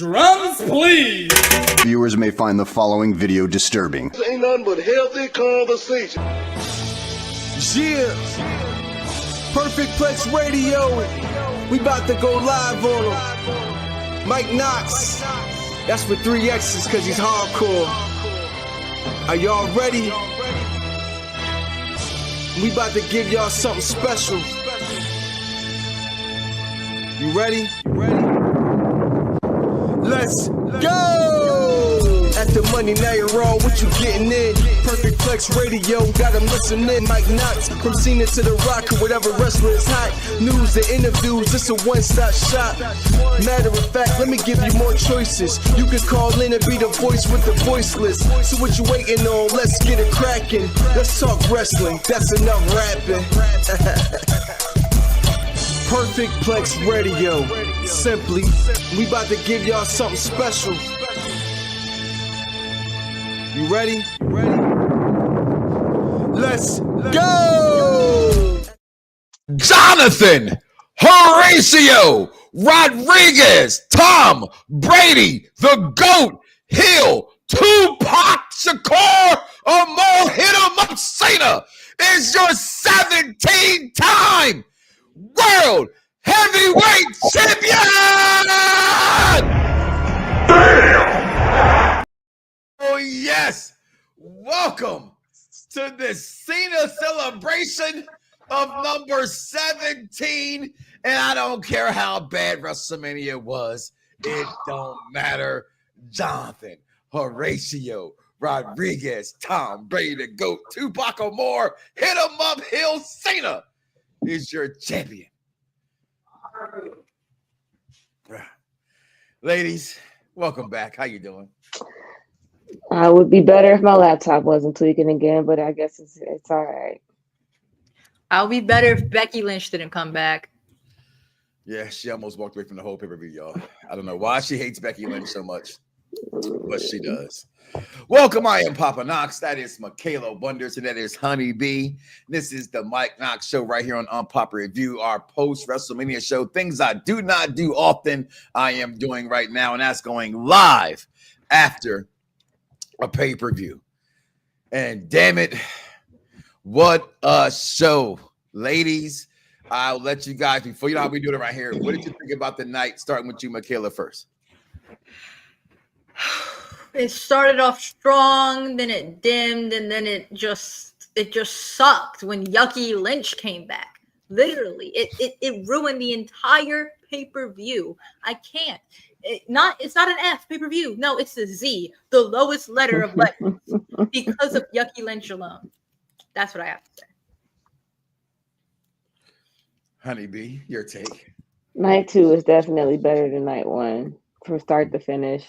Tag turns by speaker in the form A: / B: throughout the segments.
A: Drums, please.
B: Viewers may find the following video disturbing.
C: This ain't nothing but healthy conversation.
D: Yeah. Perfect Plex Radio. We about to go live on him. Mike Knoxxx. That's with 3 X's because he's hardcore. Are y'all ready? We about to give y'all something special. You ready? Let's go! At the Money Now You're Raw, what you getting in? Perfect Plex Radio, got them listening. Mike Knoxxx, from Cena to The Rock, or whatever wrestler is hot. News and interviews, it's a one-stop shop. Matter of fact, let me give you more choices. You can call in and be the voice with the voiceless. So what you waiting on? Let's get it cracking. Let's talk wrestling, that's enough rapping. Perfect Plex Radio. Simply, we about to give y'all something special. You ready? Let's go!
E: Jonathan, Horatio, Rodriguez, Tom Brady, the GOAT, Hill, Tupac Shakur, Amol, hit 'em up, Cena is your 17-time World Heavyweight Champion! Damn! Oh, yes! Welcome to the Cena celebration of number 17. And I don't care how bad WrestleMania was. It don't matter. Jonathan, Horatio, Rodriguez, Tom Brady, the GOAT, Tupac or more, hit 'em up, Hill, Cena is your champion. Ladies, welcome back. How you doing?
F: I would be better if my laptop wasn't tweaking again, but I guess it's all right.
G: I'll be better if Becky Lynch didn't come back.
E: Yeah, she almost walked away from the whole pay-per-view, y'all. I don't know why she hates Becky Lynch so much, but she does. Welcome, I am Papa Knox. That is Michaela Wonders, and that is Honey B. This is the Mike Knoxxx Show right here on Unpopular Review, our post-WrestleMania show. Things I do not do often, I am doing right now, and that's going live after a pay-per-view. And damn it, what a show. Ladies, I'll let you guys, before you know how we do it right here, what did you think about the night, starting with you, Michaela, first?
G: It started off strong, then it dimmed, and then it just sucked when Yucky Lynch came back. Literally, it ruined the entire pay-per-view. I can't. It's not an F pay-per-view. No, it's a Z, the lowest letter of letters, because of Yucky Lynch alone. That's what I have to say.
E: Honey B, your take.
F: Night 2 is definitely better than night 1 from start to finish.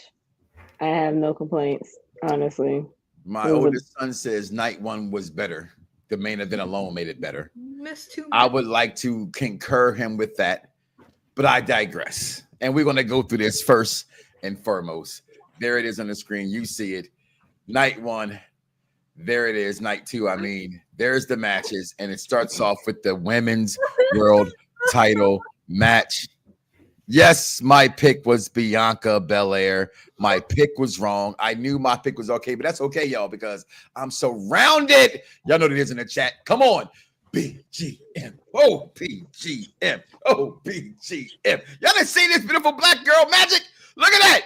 F: I have no complaints, honestly.
E: My oldest son says night 1 was better. The main event alone made it better.
G: Missed too much.
E: I would like to concur him with that, but I digress. And we're going to go through this first and foremost. There it is on the screen. You see it. Night 1. There it is. Night 2. I mean, there's the matches. And it starts off with the women's world title match. Yes, my pick was Bianca Belair. My pick was wrong. I knew my pick was okay, but that's okay, y'all, because I'm surrounded. Y'all know what it is in the chat. Come on. BGM. Oh, BGM. Oh, BGM. Y'all done seen this beautiful black girl magic? Look at that.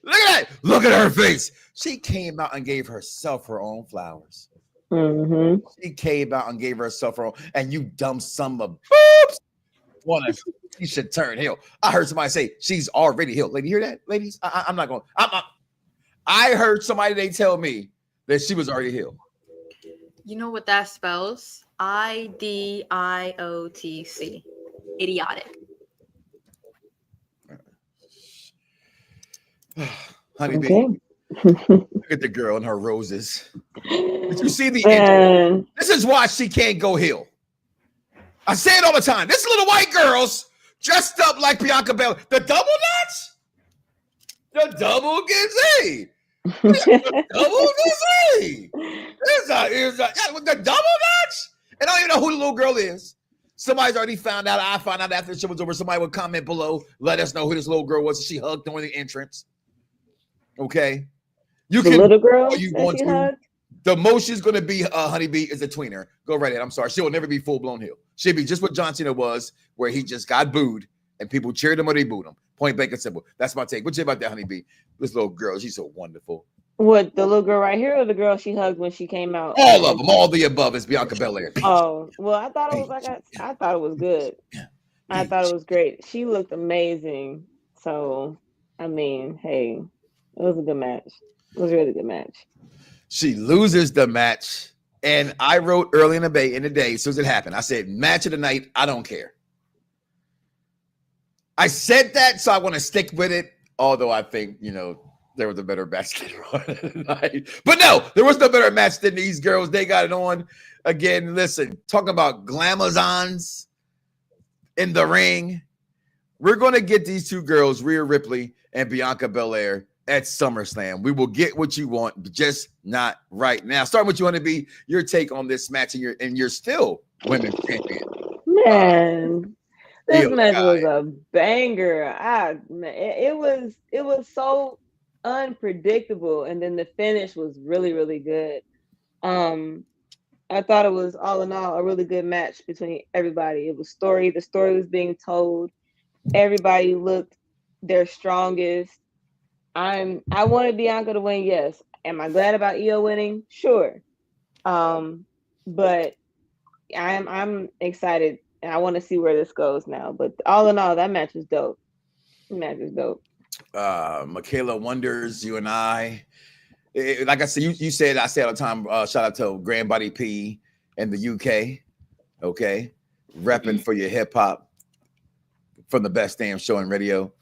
E: Look at that. Look at her face. She came out and gave herself her own flowers.
F: Mm-hmm.
E: She came out and gave herself her own, and you dumb son of boobs. She should turn heel. I heard somebody say she's already healed. Lady, hear that, ladies? I'm not going. I heard somebody they tell me that she was already healed.
G: You know what that spells? IDIOTC. Idiotic.
E: Honey,
F: Okay.
E: look at the girl and her roses. Did you see the intro? This is why she can't go heel. I say it all the time. This little white girls dressed up like Bianca Belair. The double dutch? The double gizzy. The double gizzy. The double dutch? And I don't even know who the little girl is. Somebody's already found out. I found out after the show was over. Somebody would comment below, let us know who this little girl was that she hugged during the entrance. Okay. You
F: The
E: can
F: little girl
E: you
F: that
E: want
F: she
E: to.
F: hugged?
E: The most she's going to be, Honeybee, is a tweener. Go right ahead. I'm sorry. She will never be full-blown heel. She'll be just what John Cena was, where he just got booed, and people cheered him or they booed him. Point blank and simple. That's my take. What you say about that, Honeybee? This little girl, she's so wonderful.
F: What, the little girl right here or the girl she hugged when she came out?
E: All of them, all the above is Bianca Belair.
F: Oh, well, I thought it was I thought it was good. I thought it was great. She looked amazing. So, I mean, hey, it was a good match. It was a really good match.
E: She loses the match, and I wrote early in the day, as soon as it happened, I said, match of the night, I don't care. I said that, so I want to stick with it, although I think, there was a better match later on in the night. But no, there was no better match than these girls. They got it on. Again, listen, talking about glamazons in the ring. We're going to get these two girls, Rhea Ripley and Bianca Belair, at SummerSlam. We will get what you want, but just not right now. Starting with you, Honeybee, your take on this match, and you're still women's champion.
F: Man, this
E: IYO
F: match
E: SKY.
F: was a banger. It was so unpredictable, and then the finish was really, really good. I thought it was all in all a really good match between everybody. It was the story was being told. Everybody looked their strongest. I wanted Bianca to win, yes. Am I glad about IYO winning? Sure. But I'm excited and I want to see where this goes now. But all in all, that match was dope.
E: Michaela Wonders, you and I, like I said, you said, I say all the time, shout out to Granddaddy P in the UK, okay? Repping for your hip hop from the best damn show in radio.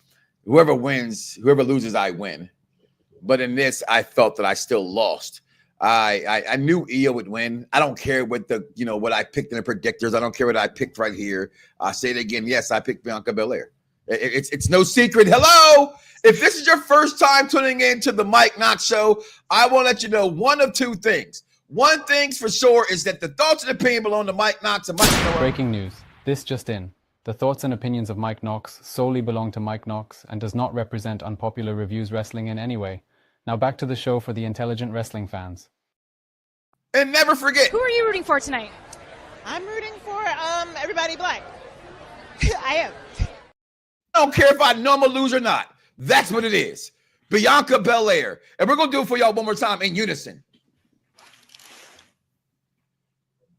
E: Whoever loses, I win. But in this, I felt that I still lost. I knew IYO would win. I don't care what what I picked in the predictors. I don't care what I picked right here. I say it again. Yes, I picked Bianca Belair. It's no secret. Hello. If this is your first time tuning in to the Mike Knoxxx Show, I want to let you know one of two things. One thing's for sure is that the thoughts and opinion belong to Mike Knoxxx and Mike Knoxxx.
A: Breaking news. This just in. The thoughts and opinions of Mike Knoxxx solely belong to Mike Knoxxx and does not represent Unpopular Reviews Wrestling in any way. Now back to the show for the intelligent wrestling fans.
E: And never forget.
H: Who are you rooting for tonight?
I: I'm rooting for everybody black. I am.
E: I don't care if I know I'm going to lose or not. That's what it is. Bianca Belair. And we're going to do it for y'all one more time in unison.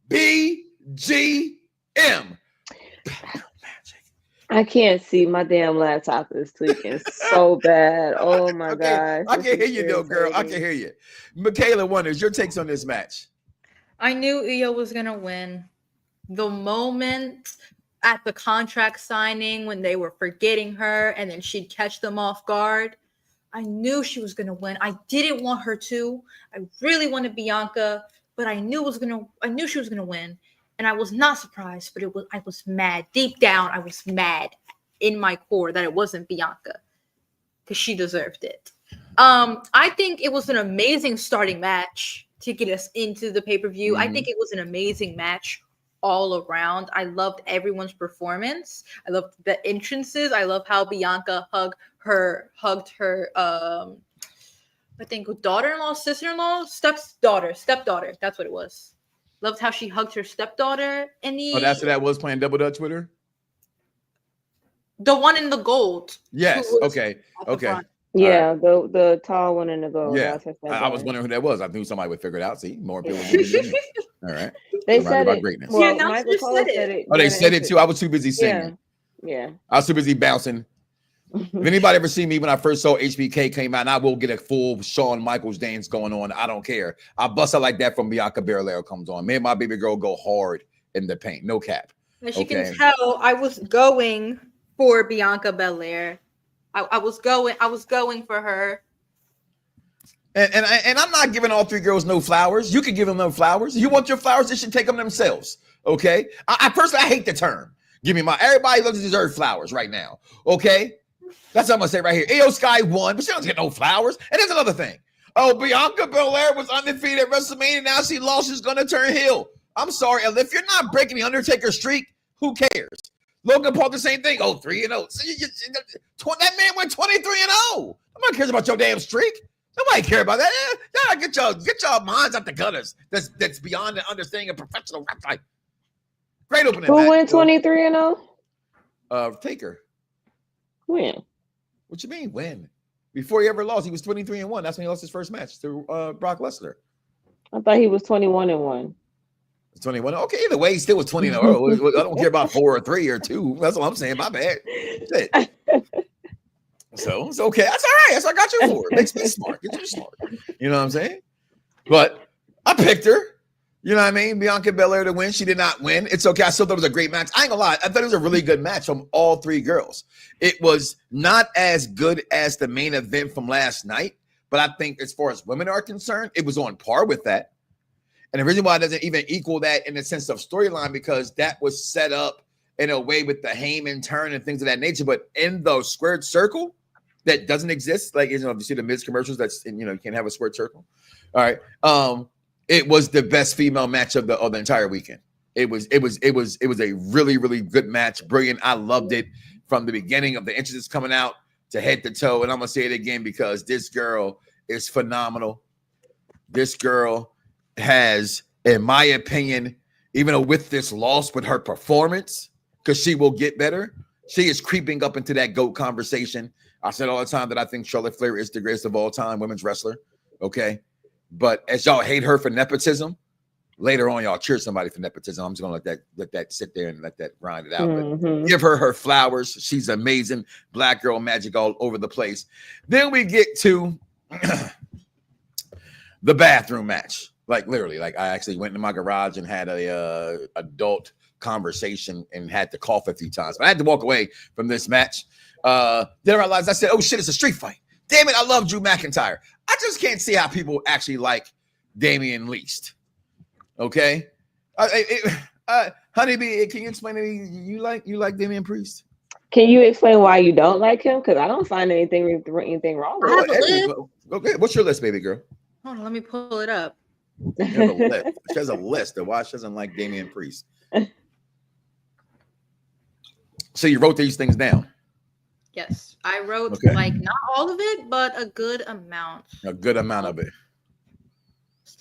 E: BGM.
F: I can't see. My damn laptop is tweaking so bad. Oh my gosh.
E: I can hear you though, girl. I can hear you. Michaela Wonders, your takes on this match.
G: I knew IYO was going to win. The moment at the contract signing when they were forgetting her and then she'd catch them off guard, I knew she was going to win. I didn't want her to. I really wanted Bianca, but I knew she was going to win. And I was not surprised, but I was mad. Deep down, I was mad in my core that it wasn't Bianca because she deserved it. I think it was an amazing starting match to get us into the pay-per-view. I think it was an amazing match all around. I loved everyone's performance. I loved the entrances. I love how Bianca hugged her I think daughter-in-law, sister-in-law, stepdaughter. That's what it was. Loved how she hugged her stepdaughter.
E: Oh, that's what that was, playing Double Dutch with her?
G: The one in the gold.
E: Yes. Okay.
F: Yeah, right. the tall one in the gold.
E: Yeah. I was wondering who that was. I knew somebody would figure it out. See, more people. All right.
F: They said it.
E: Greatness.
F: Well, Michael Cole said it.
E: Oh, they said it too. I was too busy singing.
F: Yeah.
E: I was too busy bouncing. If anybody ever seen me when I first saw HBK came out, and I will get a full Shawn Michaels dance going on. I don't care. I bust out like that from Bianca Belair comes on. Me and my baby girl go hard in the paint. No cap.
G: As you can tell, I was going for Bianca Belair. I was going for her.
E: And I'm not giving all three girls no flowers. You can give them no flowers. You want your flowers, they should take them themselves. Okay. I personally hate the term. Give me everybody doesn't deserve flowers right now. Okay. That's what I'm gonna say right here. IYO SKY won, but she doesn't get no flowers. And there's another thing. Oh, Bianca Belair was undefeated at WrestleMania. Now she lost. She's gonna turn heel. I'm sorry, if you're not breaking the Undertaker streak, Who cares? Logan Paul, the same thing. Oh, 3-0. That man went 23-0. Nobody cares about your damn streak. Nobody cares about that. Yeah, get your minds out the gutters. That's beyond the understanding of professional wrestling. Great opening.
F: Who went 23-0?
E: Taker.
F: When?
E: What you mean when? Before he ever lost, he was 23-1. That's when he lost his first match to Brock Lesnar.
F: I thought he was 21-1.
E: 21. Okay, either way, he still was 20-0. I don't care about 4 or 3 or 2. That's all I'm saying. My bad. Shit. So it's okay. That's all right. That's what I got you for. It makes me smart. Get you smart. You know what I'm saying? But I picked her. You know what I mean? Bianca Belair to win. She did not win. It's okay. I still thought it was a great match. I ain't gonna lie. I thought it was a really good match from all 3 girls. It was not as good as the main event from last night, but I think as far as women are concerned, it was on par with that. And the reason why it doesn't even equal that in the sense of storyline, because that was set up in a way with the Heyman turn and things of that nature. But in the squared circle, that doesn't exist. Like, you know, if you see the Miz commercials, that's, you know, you can't have a squared circle. All right. It was the best female match of the entire weekend. It was a really, really good match. Brilliant. I loved it from the beginning of the entrances coming out to head to toe. And I'm gonna say it again because this girl is phenomenal. This girl has, in my opinion, even though with this loss with her performance, because she will get better, she is creeping up into that GOAT conversation. I said all the time that I think Charlotte Flair is the greatest of all time women's wrestler. Okay. But as y'all hate her for nepotism, later on y'all cheer somebody for nepotism. I'm just gonna let that sit there and let that grind it out. But give her flowers. She's amazing. Black girl magic all over the place. Then we get to the bathroom match. Like literally, like I actually went into my garage and had a adult conversation and had to cough a few times. But I had to walk away from this match. Then I realized, I said, oh shit, it's a street fight. Damn it, I love Drew McIntyre. I just can't see how people actually like Damian least. Okay? Honeybee, can you explain to me, you like Damian Priest?
F: Can you explain why you don't like him? Because I don't find anything wrong with
E: it. Okay, what's your list, baby girl?
G: Hold on, let me pull it up.
E: She has a list of why she doesn't like Damian Priest. So you wrote these things down?
G: Yes, I wrote like not all of it, but a good amount.
E: A good amount of it.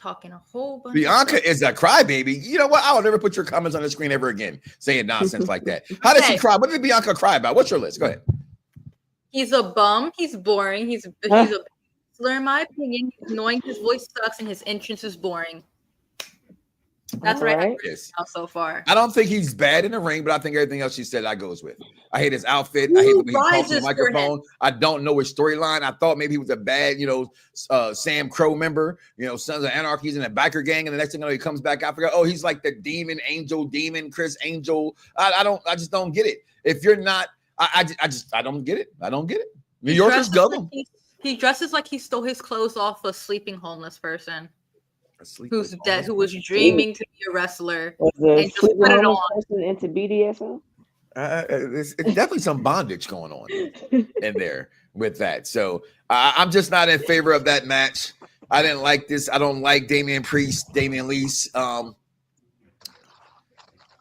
G: Talking a whole bunch.
E: Bianca is a crybaby. You know what? I will never put your comments on the screen ever again saying nonsense like that. How does she cry? What did Bianca cry about? What's your list? Go ahead.
G: He's a bum. He's boring. He's a wrestler, in my opinion. He's annoying. His voice sucks, and his entrance is boring. That's what I have so far.
E: I don't think he's bad in the ring, but I think everything else she said I goes with. I hate his outfit. I hate the way he talks on the microphone. I don't know his storyline. I thought maybe he was a bad, Sam Crow member, Sons of Anarchy, in a biker gang, and the next thing you know, he comes back. I forgot. Oh, he's like the demon, Chris Angel. I just don't get it. If you're not, I don't get it. I don't get it. New Yorkers go.
G: He dresses like he stole his clothes off a sleeping homeless person. Who's dead? Who was dreaming to be a wrestler? And just put it on
F: into BDSM.
E: It's definitely some bondage going on in there with that. So I'm just not in favor of that match. I didn't like this. I don't like Damian Priest, Damian Least.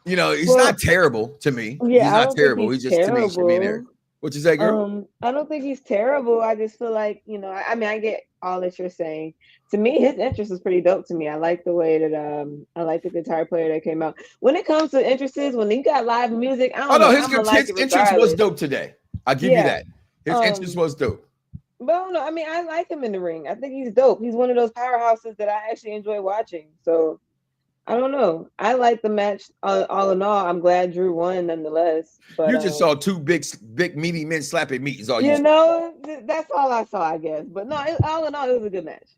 E: He's not terrible to me.
F: Yeah,
E: he's not terrible. He's just terrible. To me should be there. What you say, girl?
F: I don't think he's terrible. I just feel like, I get all that you're saying. To me, his interest is pretty dope to me. I like the way that I like the guitar player that came out. When it comes to interests, when you got live music, I don't know.
E: His interest was dope today. I'll give you that. His interest was dope.
F: But no, I like him in the ring. I think he's dope. He's one of those powerhouses that I actually enjoy watching. So I don't know. I like the match all in all. I'm glad Drew won nonetheless. But
E: you just saw two big meaty men slapping meat. Is all
F: that's all I saw, I guess. But no, all in all, it was a good match.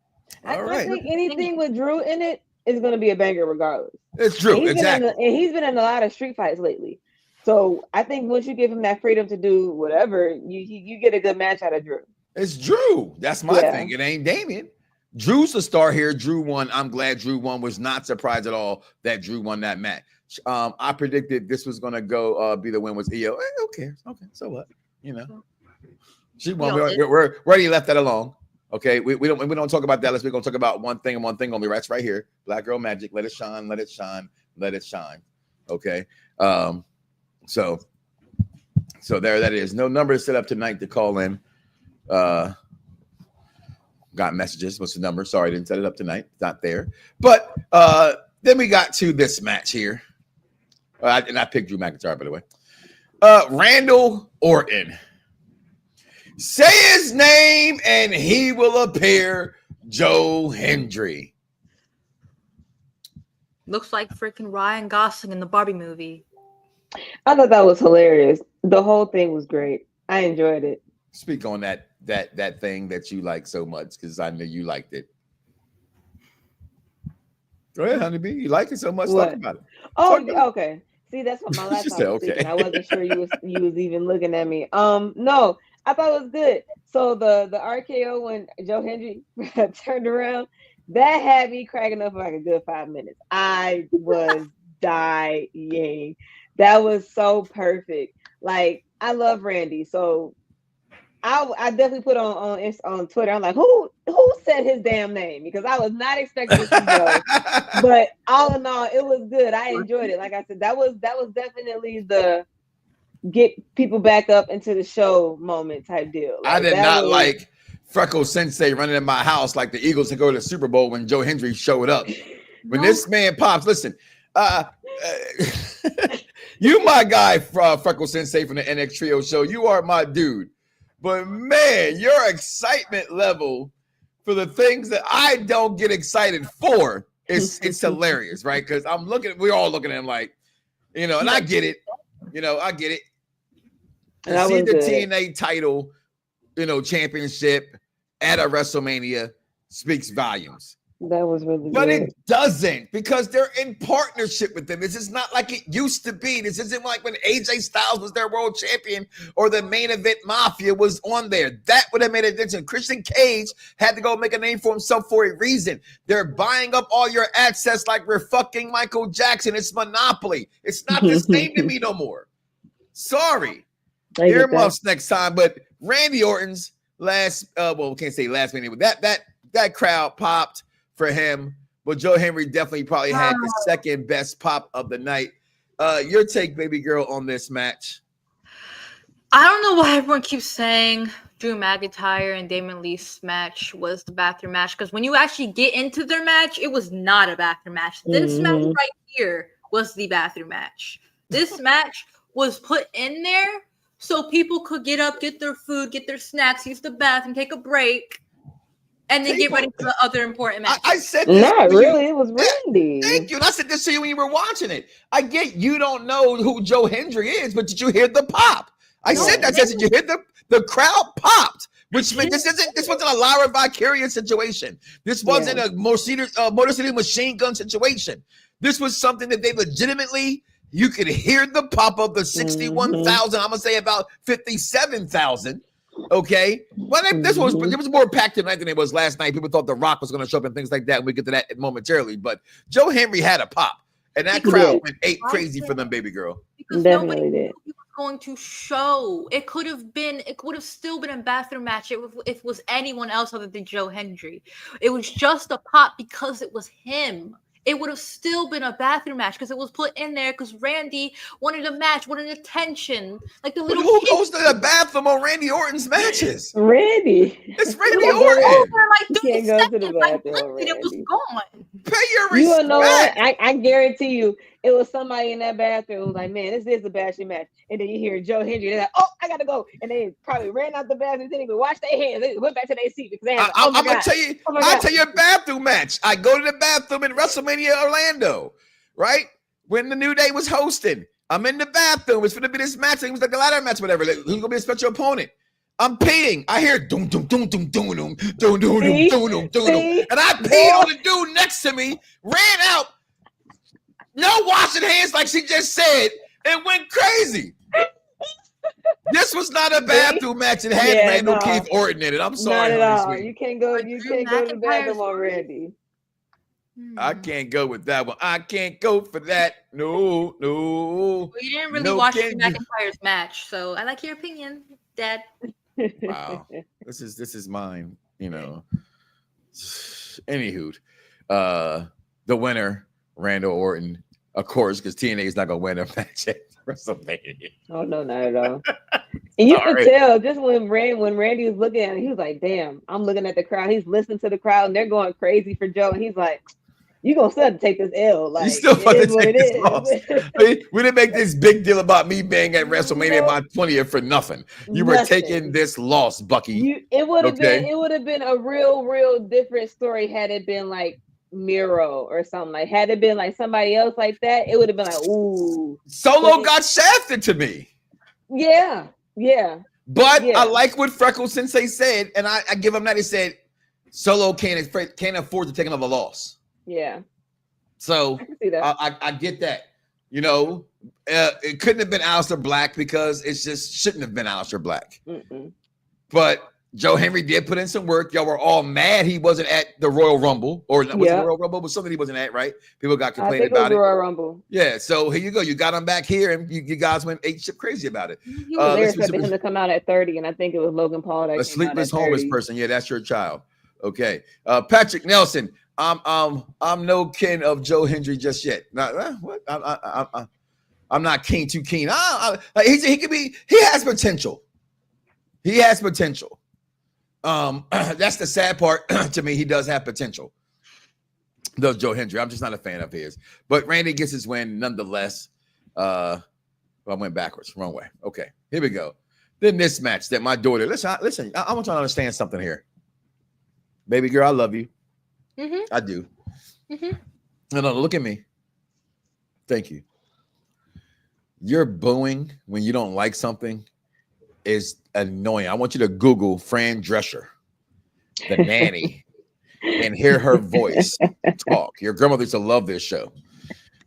F: I think anything with Drew in it is going to be a banger regardless.
E: It's true, exactly.
F: And he's been in a lot of street fights lately. So I think once you give him that freedom to do whatever, you get a good match out of Drew.
E: It's Drew. That's my thing. It ain't Damian. Drew's the star here. Drew won. I'm glad Drew won. Was not surprised at all that Drew won that match. I predicted this was going to go be the win was IYO. Who cares? Okay, so what? She won. We already left that alone. Okay, we don't talk about Dallas. We're gonna talk about one thing and one thing only. That's right here. Black Girl Magic. Let it shine. Let it shine. Let it shine. Okay. So there that is. No number set up tonight to call in. Got messages. What's the number? Sorry, I didn't set it up tonight. It's not there. But then we got to this match here. And I picked Drew McIntyre, by the way. Randall Orton. Say his name and he will appear. Joe Hendry.
G: Looks like freaking Ryan Gosling in the Barbie movie.
F: I thought that was hilarious. The whole thing was great. I enjoyed it.
E: Speak on that thing that you like so much, because I knew you liked it. Go ahead, honeybee. You like it so much.
F: What?
E: Talk about it.
F: Oh, okay. See, that's what my laptop
E: said,
F: was
E: okay.
F: speaking. I wasn't sure you was even looking at me. No, I thought it was good. So the RKO when Joe Hendry turned around, that had me cracking up for like a good 5 minutes. I was dying. That was so perfect. Like, I love Randy, so I definitely put on Twitter. I'm like, who said his damn name? Because I was not expecting this to go. But all in all, it was good. I enjoyed it. Like I said, that was definitely the get people back up into the show moment type deal. Like,
E: I did not like Freckle Sensei running in my house like the Eagles to go to the Super Bowl when Joe Hendry showed up. When this man pops, listen, you my guy, Freckle Sensei from the NX Trio show. You are my dude. But man, your excitement level for the things that I don't get excited for it's hilarious, right? Because we're all looking at him like, and I get it. I get it. To see the TNA title, championship at a WrestleMania speaks volumes.
F: That was really
E: But
F: good.
E: it doesn't, because they're in partnership with them. This is not like it used to be. This isn't like when AJ Styles was their world champion or the Main Event Mafia was on there. That would have made a difference. Christian Cage had to go make a name for himself for a reason. They're buying up all your access like we're fucking Michael Jackson. It's monopoly. It's not the same to me no more. Sorry. Earmuffs next time. But Randy Orton's we can't say last minute, but that crowd popped for him, but Joe Hendry definitely probably had the second best pop of the night. Your take, baby girl, on this match?
G: I don't know why everyone keeps saying Drew McIntyre and Damon Lee's match was the bathroom match, because when you actually get into their match, it was not a bathroom match. This match right here was the bathroom match. This match was put in there so people could get up, get their food, get their snacks, use the bathroom, take a break, and then get ready for the other important match.
E: I said this.
F: Not really. It was Randy.
E: Thank you. And I said this to you when you were watching it. I get you don't know who Joe Hendry is, but did you hear the pop? I said that. I said, did you hear the crowd popped? Which meant this wasn't a Lyra Vicarious situation. This wasn't a Motor City Machine Gun situation. This was something that they legitimately, you could hear the pop of the 61,000. I'm gonna say about 57,000. Okay, well, it was more packed tonight than it was last night. People thought The Rock was going to show up and things like that. And we get to that momentarily. But Joe Hendry had a pop, and that crowd went crazy for them, baby girl.
G: Because
F: definitely did.
G: Was going to show. It would have still been a bathroom match if it was anyone else other than Joe Hendry. It was just a pop because it was him. It would have still been a bathroom match because it was put in there because Randy wanted a match, wanted attention. Like the little
E: who goes to the bathroom on Randy Orton's matches?
F: Randy.
E: It's Randy Orton.
G: Like,
F: You can't go to the bathroom,
G: Randy. It was gone.
E: Pay your respect.
F: You know what? I guarantee you, it was somebody in that bathroom who was like, man, this is a bashing match. And then you hear Joe Hendry, they're like, oh, I gotta go. And they probably ran out the bathroom, didn't even wash their hands. They went back to their seat because they had
E: I'm gonna tell you, I'll tell you a bathroom match. I go to the bathroom in WrestleMania Orlando, right? When the New Day was hosting. I'm in the bathroom. It's gonna be this match. It was like a ladder match, whatever. Like, who's gonna be a special opponent? I'm peeing. I hear doom doom doom doom doom doom doom doom doom doom doom, and I pee on the dude next to me. Ran out, no washing hands, like she just said, and went crazy. This was not a bathroom match. It had Randall Keith Orton in it. I'm sorry,
F: not at all.
E: Sweet.
F: You can't go. You can't go to the bathroom on Randy.
E: I can't go with that one. I can't go for that. No.
G: Well, you didn't really watch McIntyre's match, so I like your opinion, Dad.
E: Wow, this is mine. Anywho, the winner, Randall Orton, of course, because TNA is not gonna win a match at WrestleMania.
F: Oh no, not at all. And you could tell just when Randy was looking at him, he was like, "Damn, I'm looking at the crowd." He's listening to the crowd, and they're going crazy for Joe, and he's like, "You gonna still have to take this L? Like,
E: You still
F: it
E: want to
F: is what
E: take
F: it
E: this
F: is."
E: loss. We didn't make this big deal about me being at WrestleMania my 20th for nothing. You were taking this loss, Bucky.
F: It would have been a real different story had it been like Miro or something. Like, had it been like somebody else like that, it would have been like, ooh.
E: Solo got shafted to me.
F: Yeah.
E: But I like what Freckle Sensei said, and I give him that. He said Solo can't afford to take another loss.
F: Yeah.
E: So I get that. You know, it couldn't have been Aleister Black because it just shouldn't have been Aleister Black. But Joe Henry did put in some work. Y'all were all mad he wasn't at the Royal Rumble, or was it the Royal Rumble? Was something he wasn't at, right? People got complaining about it.
F: Royal Rumble.
E: Yeah, so here you go. You got him back here, and you guys went ape shit crazy about it.
F: He was there expecting him to come out at 30, and I think it was Logan Paul that
E: a sleepless homeless person. Yeah, that's your child. Okay, Patrick Nelson. I'm no kin of Joe Hendry just yet. What? I'm not keen too keen. He could be. He has potential. He has potential. That's the sad part to me. He does have potential. Does Joe Hendry? I'm just not a fan of his. But Randy gets his win nonetheless. Well, I went backwards, wrong way. Okay, here we go. Then this match that my daughter. Listen. I want you to understand something here, baby girl. I love you. I do. No, look at me. Thank you. Your booing when you don't like something is annoying. I want you to Google Fran Drescher, the nanny, and hear her voice talk. Your grandmother used to love this show.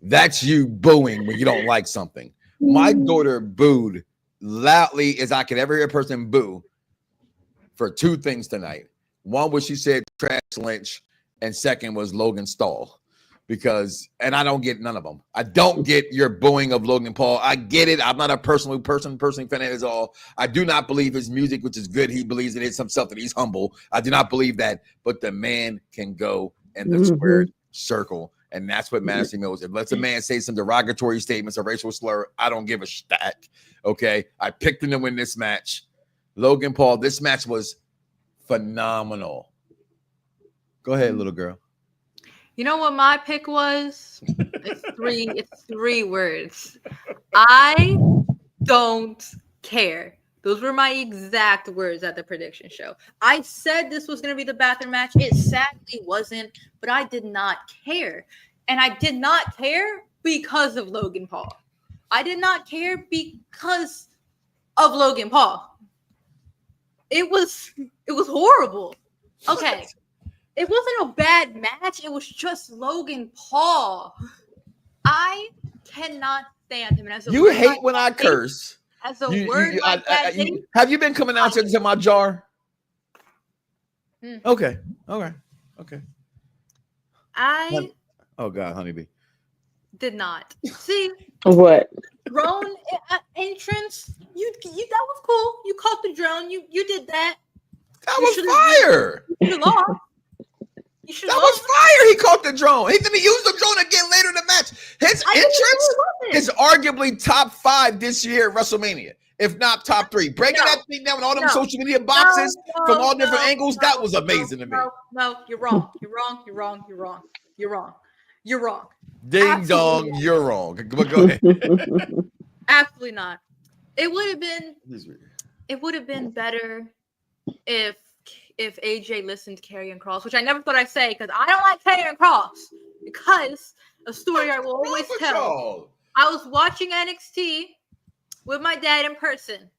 E: That's you booing when you don't like something. My daughter booed loudly as I could ever hear a person boo for two things tonight. One was she said trash Lynch, and second was Logan Stall. And I don't get none of them. I don't get your booing of Logan Paul. I get it. I'm not a personally fan at all. I do not believe his music, which is good. He believes in it himself, that he's humble. I do not believe that. But the man can go in the squared circle. And that's what matters to me. If lets a man say some derogatory statements or racial slur, I don't give a stack. Okay. I picked him to win this match. Logan Paul, this match was phenomenal. Go ahead, little girl.
G: You know what my pick was? It's three words. I don't care. Those were my exact words at the prediction show. I said this was going to be the bathroom match. It sadly wasn't, but I did not care. And I did not care because of Logan Paul. I did not care because of Logan Paul. It was horrible. Okay. It wasn't a bad match. It was just Logan Paul. I cannot stand him. And
E: you hate when I curse.
G: As a word like that.
E: Have you been coming out to my jar? Okay. Okay. Oh God, honeybee.
G: Did not see
F: what
G: drone entrance. You that was cool. You caught the drone. You did that.
E: That was fire.
G: You lost.
E: That was fire. He caught the drone. He's going to use the drone again later in the match. His entrance is arguably top 5 this year at WrestleMania, if not top 3. Breaking that thing down with all them social media boxes from all different angles, that was amazing to me.
G: No, you're wrong. You're wrong.
E: Ding dong, you're wrong. Go ahead.
G: Absolutely not. It would have been better if AJ listened to Karrion Kross, which I never thought I'd say because I don't like Karrion Kross, because a story I will always tell. I was watching NXT with my dad in person.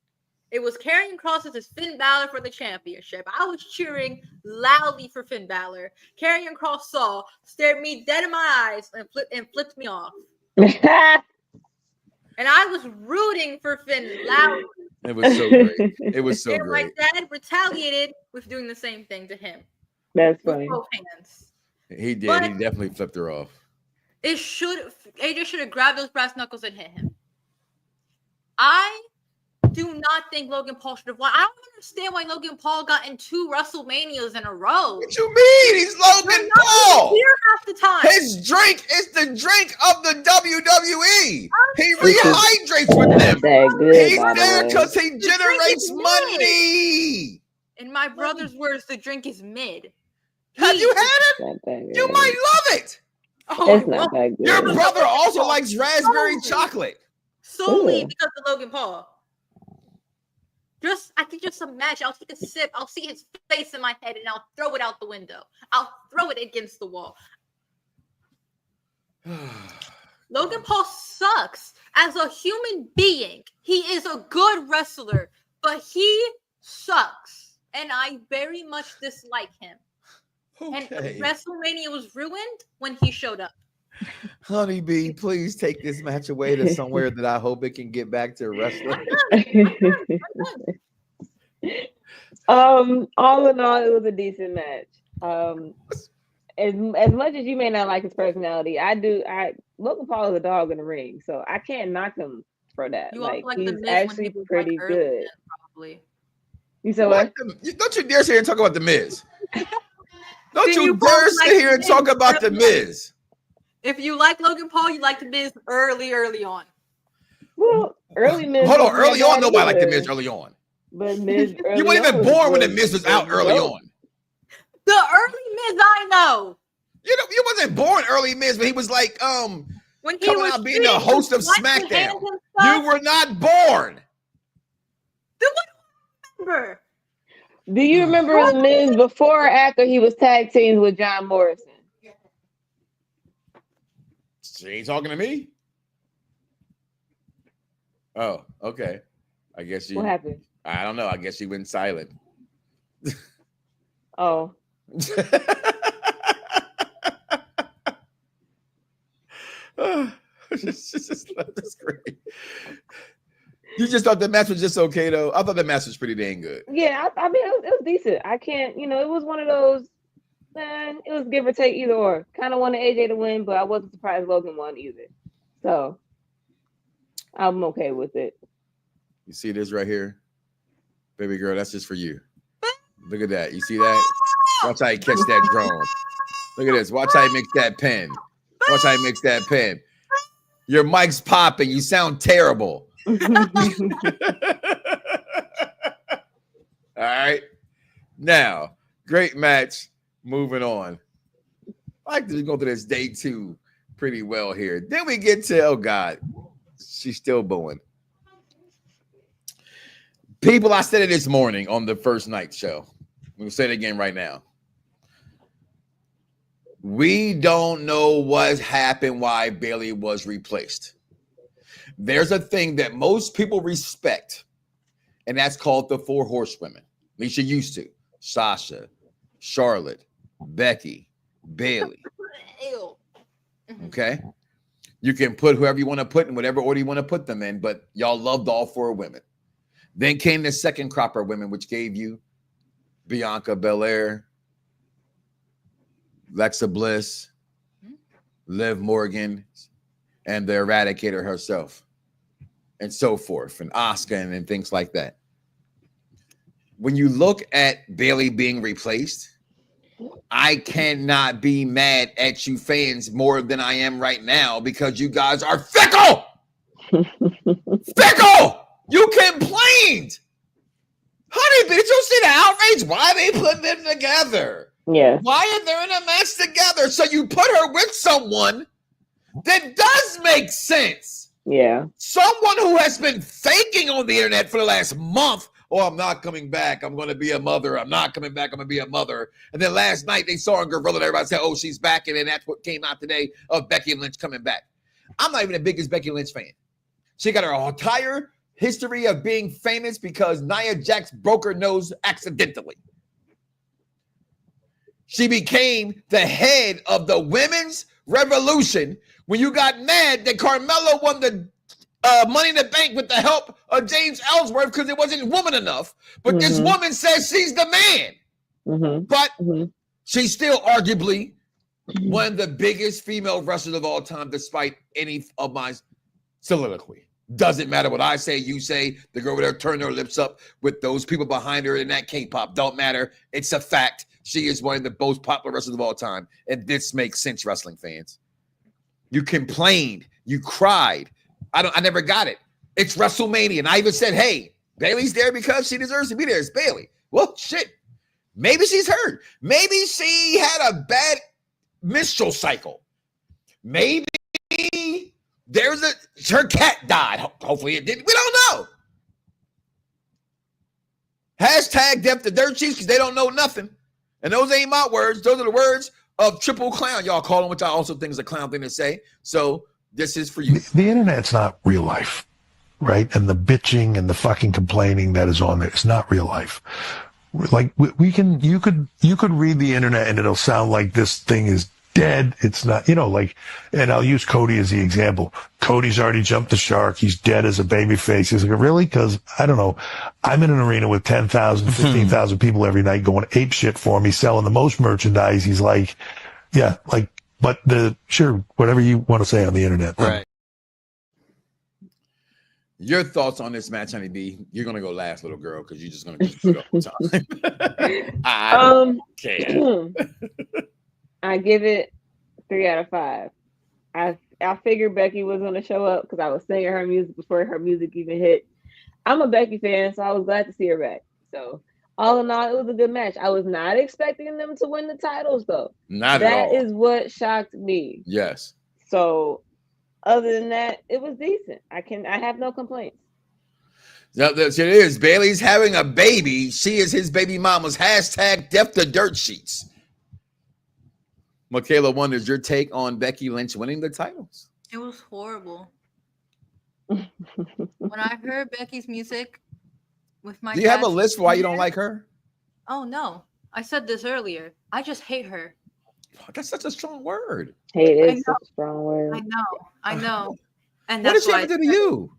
G: It was Karrion Kross versus Finn Balor for the championship. I was cheering loudly for Finn Balor. Karrion Kross stared me dead in my eyes and flipped me off. And I was rooting for Finn loudly.
E: It was so great. It was so great.
G: My dad retaliated with doing the same thing to him.
F: That's funny.
G: With both hands.
E: He did. He definitely flipped her off.
G: AJ should have grabbed those brass knuckles and hit him. I do not think Logan Paul should have won. I don't understand why Logan Paul got in 2 WrestleManias in a row.
E: What you mean? He's Logan Paul.
G: Here half the time.
E: His drink is the drink of the WWE. He rehydrates with them. He's there because he generates money.
G: In my brother's words, the drink is mid.
E: Have you had it? You might love it.
G: Oh,
F: It's not that good.
E: Your brother also likes raspberry chocolate.
G: Solely because of Logan Paul. I can just imagine. I'll take a sip. I'll see his face in my head, and I'll throw it out the window. I'll throw it against the wall. Logan Paul sucks as a human being. He is a good wrestler, but he sucks, and I very much dislike him.
E: Okay.
G: And WrestleMania was ruined when he showed up.
E: Honeybee, please take this match away to somewhere that I hope it can get back to wrestling.
F: All in all, it was a decent match. As much as you may not like his personality, Logan Paul is a dog in the ring, so I can't knock him for that.
G: You
F: like
G: like
F: he's
G: the Miz
F: actually
G: when he was
F: pretty
G: like
F: good.
G: Probably.
F: You said what?
E: Don't you dare sit here and talk about the Miz. Don't
G: Then
E: you
G: you
E: dare
G: both
E: sit
G: like
E: here and
G: Miz
E: talk about the
G: early
E: Miz.
G: If you like Logan Paul, you like the Miz early on.
F: Well, early Miz.
E: Hold on, early on, nobody liked the Miz early on.
F: But Miz,
E: You weren't even born when the Miz was out early on.
G: The early Miz I know.
E: You wasn't born early Miz, but he was like
G: When he
E: coming
G: was
E: out being the host of SmackDown. You were not born.
G: Remember?
F: Do you remember the Miz before or after he was tag teamed with John Morrison?
E: She ain't talking to me. Oh, okay. I guess you.
F: What happened?
E: I don't know. I guess she went silent.
F: Oh.
E: That's great. You just thought the match was just okay, though. I thought the match was pretty dang good.
F: Yeah, I mean, it was decent. I can't, it was one of those, man, it was give or take either or. Kind of wanted AJ to win, but I wasn't surprised Logan won either. So, I'm okay with it.
E: You see this right here? Baby girl, that's just for you. Look at that. You see that? Watch how he catch that drone. Look at this. Watch how he makes that pin. Watch how he makes that pin. Your mic's popping. You sound terrible. All right. Now, great match. Moving on. I like to go to this day 2 pretty well here. Then we get to, oh God, she's still booing. People, I said it this morning on the first night show. We'll say it again right now. We don't know what happened, why Bayley was replaced. There's a thing that most people respect, and that's called the 4 horsewomen. At least you used to. Sasha, Charlotte, Becky, Bayley. Okay? You can put whoever you want to put in whatever order you want to put them in, but y'all loved all 4 women. Then came the second crop of women, which gave you Bianca Belair, Alexa Bliss, Liv Morgan, and the Eradicator herself, and so forth, and Asuka and things like that. When you look at Bayley being replaced, I cannot be mad at you fans more than I am right now because you guys are fickle! Fickle! You complained! Honey, did you see the outrage? Why are they putting them together?
F: Yeah.
E: Why are they in a match together? So you put her with someone that does make sense.
F: Yeah.
E: Someone who has been faking on the internet for the last month. Oh, I'm not coming back. I'm going to be a mother. I'm not coming back. I'm going to be a mother. And then last night they saw her in Gorilla and everybody said, oh, she's back. And then that's what came out today of Becky Lynch coming back. I'm not even the biggest Becky Lynch fan. She got her entire history of being famous because Nia Jax broke her nose accidentally. She became the head of the women's revolution when you got mad that Carmella won the Money in the Bank with the help of James Ellsworth because it wasn't woman enough. But this woman says she's the man. But she's still arguably one of the biggest female wrestlers of all time, despite any of my soliloquy. Doesn't matter what I say, you say. The girl over there turn her lips up with those people behind her in that K-pop. Don't matter. It's a fact. She is one of the most popular wrestlers of all time. And this makes sense, wrestling fans. You complained. You cried. I never got it. It's WrestleMania. And I even said, hey, Bayley's there because she deserves to be there. It's Bayley. Well, shit. Maybe she's hurt. Maybe she had a bad menstrual cycle. Maybe her cat died. Hopefully it didn't. We don't know. Hashtag death to dirt sheets because they don't know nothing. And those ain't my words. Those are the words of Triple Clown. Y'all call him, which I also think is a clown thing to say. So this is for you.
H: The internet's not real life, right? And the bitching and the fucking complaining that is on there, it's not real life. Like you could read the internet and it'll sound like this thing is dead. It's not, and I'll use Cody as the example. Cody's already jumped the shark. He's dead as a baby face. He's like, really? Because I don't know. I'm in an arena with 10,000, 15,000 people every night going ape shit for him. He's selling the most merchandise. He's like, yeah, like, but sure, whatever you want to say on the internet.
A: Right.
E: Your thoughts on this match, Honey B? You're gonna go last, little girl, because you're just gonna get through the time. I don't care.
F: I give it 3 out of 5. I figured Becky was gonna show up because I was singing her music before her music even hit. I'm a Becky fan, so I was glad to see her back. So all in all, it was a good match. I was not expecting them to win the titles, though.
E: Not at all.
F: That is what shocked me.
E: Yes.
F: So other than that, it was decent. I have no complaints.
E: It is. Bayley's having a baby. She is his baby mama's. Hashtag death to dirt sheets. Michaela wonders your take on Becky Lynch winning the titles.
G: It was horrible. When I heard Becky's music with my
E: Do you have a list for why you don't like her?
G: Oh, no. I said this earlier. I just hate her.
E: That's such a strong word.
F: Hate is such a strong word.
G: I know. And
E: what
G: that's
E: did she ever do to you?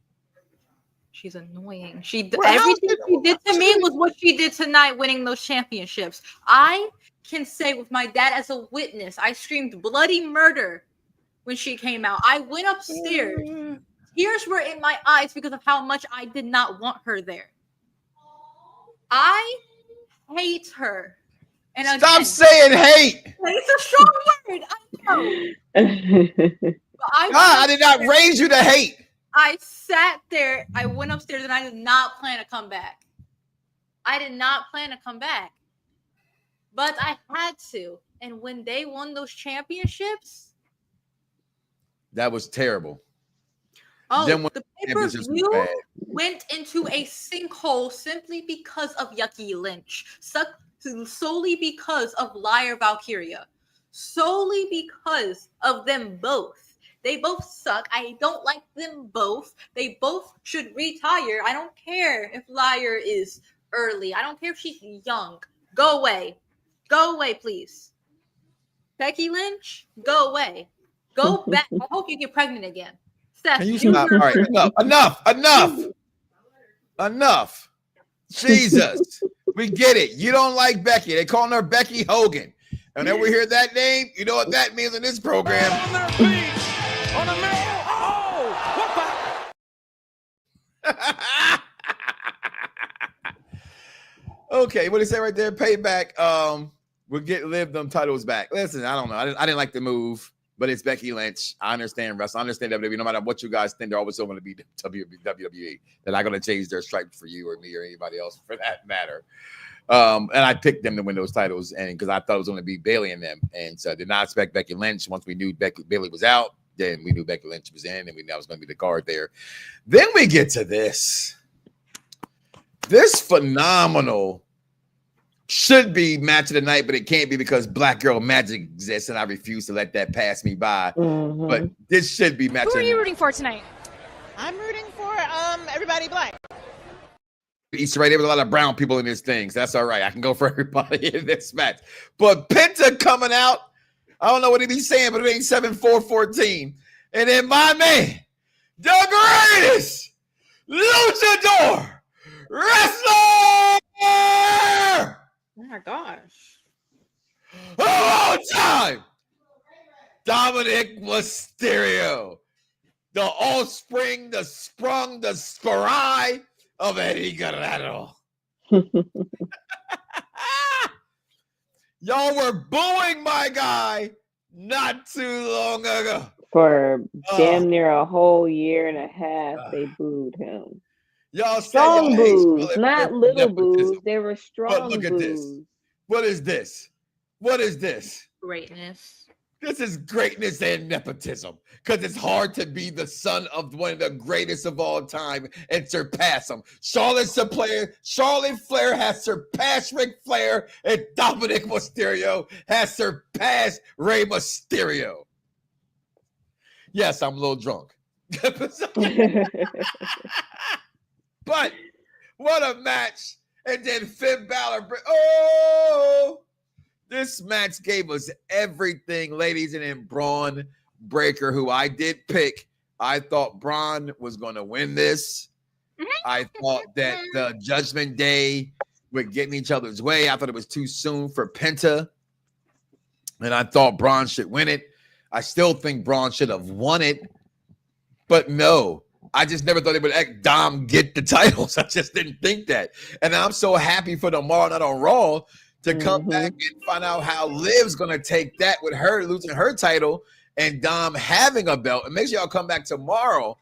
G: She's annoying. Everything she did to me was what she did tonight, winning those championships. I can say with my dad as a witness, I screamed bloody murder when she came out. I went upstairs. Tears were in my eyes because of how much I did not want her there. I hate her. And
E: stop saying hate.
G: It's a strong word. I know.
E: I did not raise you to hate.
G: I sat there. I went upstairs and I did not plan to come back. But I had to. And when they won those championships,
E: that was terrible.
G: Oh, the pay-per-view went into a sinkhole simply because of Yucky Lynch. Solely because of Liar Valkyria. Solely because of them both. They both suck. I don't like them both. They both should retire. I don't care if Liar is early. I don't care if she's young. Go away. Go away, please. Becky Lynch, go away. Go back. I hope you get pregnant again. Seth,
E: can you stop? All right, enough. Jesus. We get it. You don't like Becky. They calling her Becky Hogan. And then we hear that name, you know what that means in this program. On their feet. On the middle. Oh, what the? Okay, what did he say right there? Payback. We'll live them titles back. Listen, I don't know. I didn't like the move, but it's Becky Lynch. I understand wrestling. I understand WWE. No matter what you guys think, they're always still going to be WWE. They're not going to change their stripes for you or me or anybody else for that matter. And I picked them to win those titles, and because I thought it was going to be Bayley and them, and so I did not expect Becky Lynch. Once we knew Bayley was out, then we knew Becky Lynch was in, and we knew that was going to be the card there. Then we get to this phenomenal. Should be match of the night, but it can't be because Black Girl Magic exists, and I refuse to let that pass me by. Mm-hmm. But this should be match.
I: Who are you rooting for tonight? I'm rooting for everybody black.
E: Easter right there with a lot of brown people in this thing, so that's all right. I can go for everybody in this match. But Penta coming out, I don't know what he be saying, but it ain't 7-4-14. And then my man, the greatest luchador wrestler.
G: Oh my gosh.
E: Of all time, Dominic Mysterio. the offspring, the sprung, the spry of Eddie Guerrero. Y'all were booing my guy not too long ago.
F: For damn near a whole year and a half, they booed him.
E: Y'all
F: strong
E: say
F: boos, not little boos. They were strong
E: but look at
F: boos.
E: this. What is this? What is this?
G: Greatness.
E: This is greatness and nepotism, because it's hard to be the son of one of the greatest of all time and surpass him. Charlotte Flair has surpassed Ric Flair, and Dominic Mysterio has surpassed Rey Mysterio. Yes, I'm a little drunk. But what a match. And then Finn Balor. This match gave us everything, ladies. And then Braun Breaker, who I did pick. I thought Bron was going to win this. I thought that the Judgment Day would get in each other's way. I thought it was too soon for Penta. And I thought Braun should win it. I still think Braun should have won it. But no, I just never thought they would let Dom get the titles. I just didn't think that. And I'm so happy for tomorrow night on Raw to come back and find out how Liv's going to take that with her losing her title and Dom having a belt. And make sure y'all come back tomorrow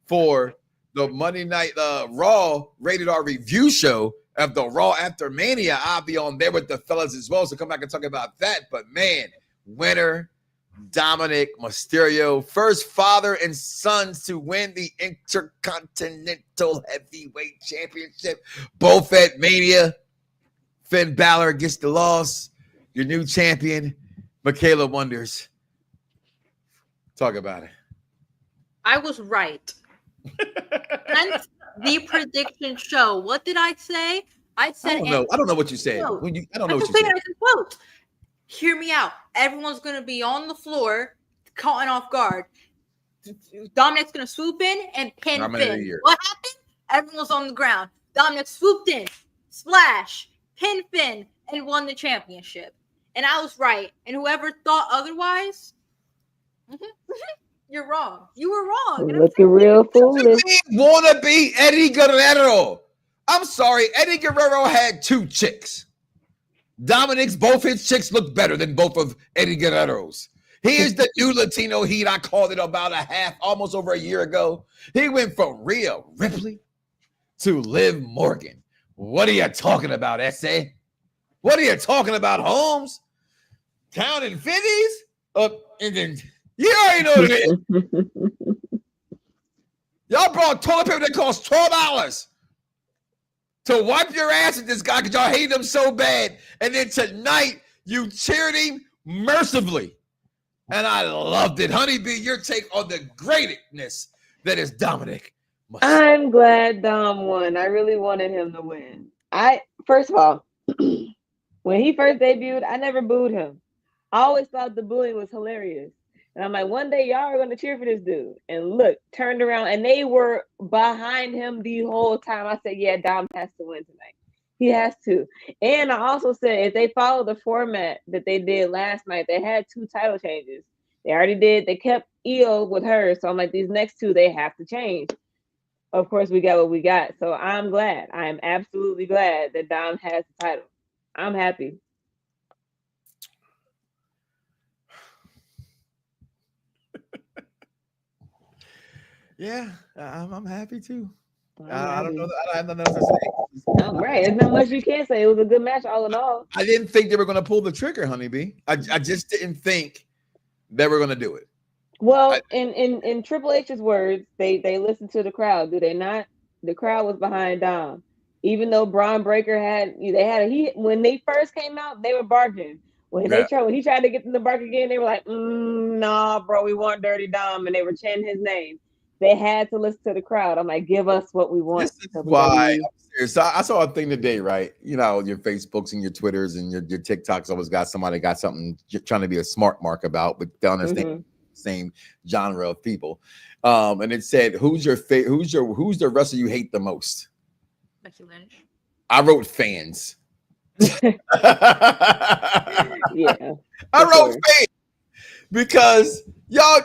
E: for the Monday Night Raw Rated R review show of the Raw After Mania. I'll be on there with the fellas as well. So come back and talk about that. But man, winner Dominic Mysterio, first father and sons to win the Intercontinental Heavyweight Championship, both at Mania. Finn Balor gets the loss. Your new champion, Michaela Wonders. Talk about it.
G: I was right. Hence the prediction show. What did I say? I said
E: I don't know what you said. I don't know what you said.
G: Quote. Hear me out. Everyone's going to be on the floor, caught off guard. Dominic's going to swoop in and pin Finn. What happened? Everyone's on the ground. Dominic swooped in, splash, pin Finn, and won the championship. And I was right. And whoever thought otherwise, you're wrong. You were wrong.
F: Looking real foolish.
E: Wanna be Eddie Guerrero. I'm sorry. Eddie Guerrero had two chicks. Dominic's, both his chicks look better than both of Eddie Guerrero's. He is the new Latino Heat. I called it about almost over a year ago. He went from Rhea Ripley to Liv Morgan. What are you talking about, S.A.? What are you talking about, Holmes? Counting 50s? And then you already know what it is. Y'all brought toilet paper that costs $12 to wipe your ass at this guy because y'all hate him so bad. And then tonight, you cheered him mercifully. And I loved it. Honeybee, your take on the greatness that is Dominic.
F: I'm glad Dom won. I really wanted him to win. First of all, when he first debuted, I never booed him. I always thought the booing was hilarious. And I'm like, one day y'all are going to cheer for this dude. And look, turned around, and they were behind him the whole time. I said, yeah, Dom has to win tonight. He has to. And I also said, if they follow the format that they did last night, they had 2 title changes. They already did. They kept Io with her. So I'm like, these next 2, they have to change. Of course, we got what we got. So I'm glad. I am absolutely glad that Dom has the title. I'm happy.
E: Yeah, I'm happy too. I don't know. I have nothing else to say.
F: All right, there's not much you can say. It was a good match, all in all.
E: I didn't think they were going to pull the trigger, Honeybee. I just didn't think they were going to do it.
F: Well, in Triple H's words, they listened to the crowd. Do they not? The crowd was behind Dom, even though Bron Breaker when they first came out, they were barking. When he tried to get them to bark again, they were like, "Nah, bro, we want Dirty Dom," and they were chanting his name. They had to listen to the crowd. I'm like, give us what we want.
E: This is why. So I saw a thing today, right? You know, your Facebooks and your Twitters and your TikToks always got somebody got something trying to be a smart mark about, but they understand the same genre of people. And it said, who's the wrestler you hate the most?
G: Becky Lynch.
E: I wrote fans.
F: Yeah.
E: I wrote fans because y'all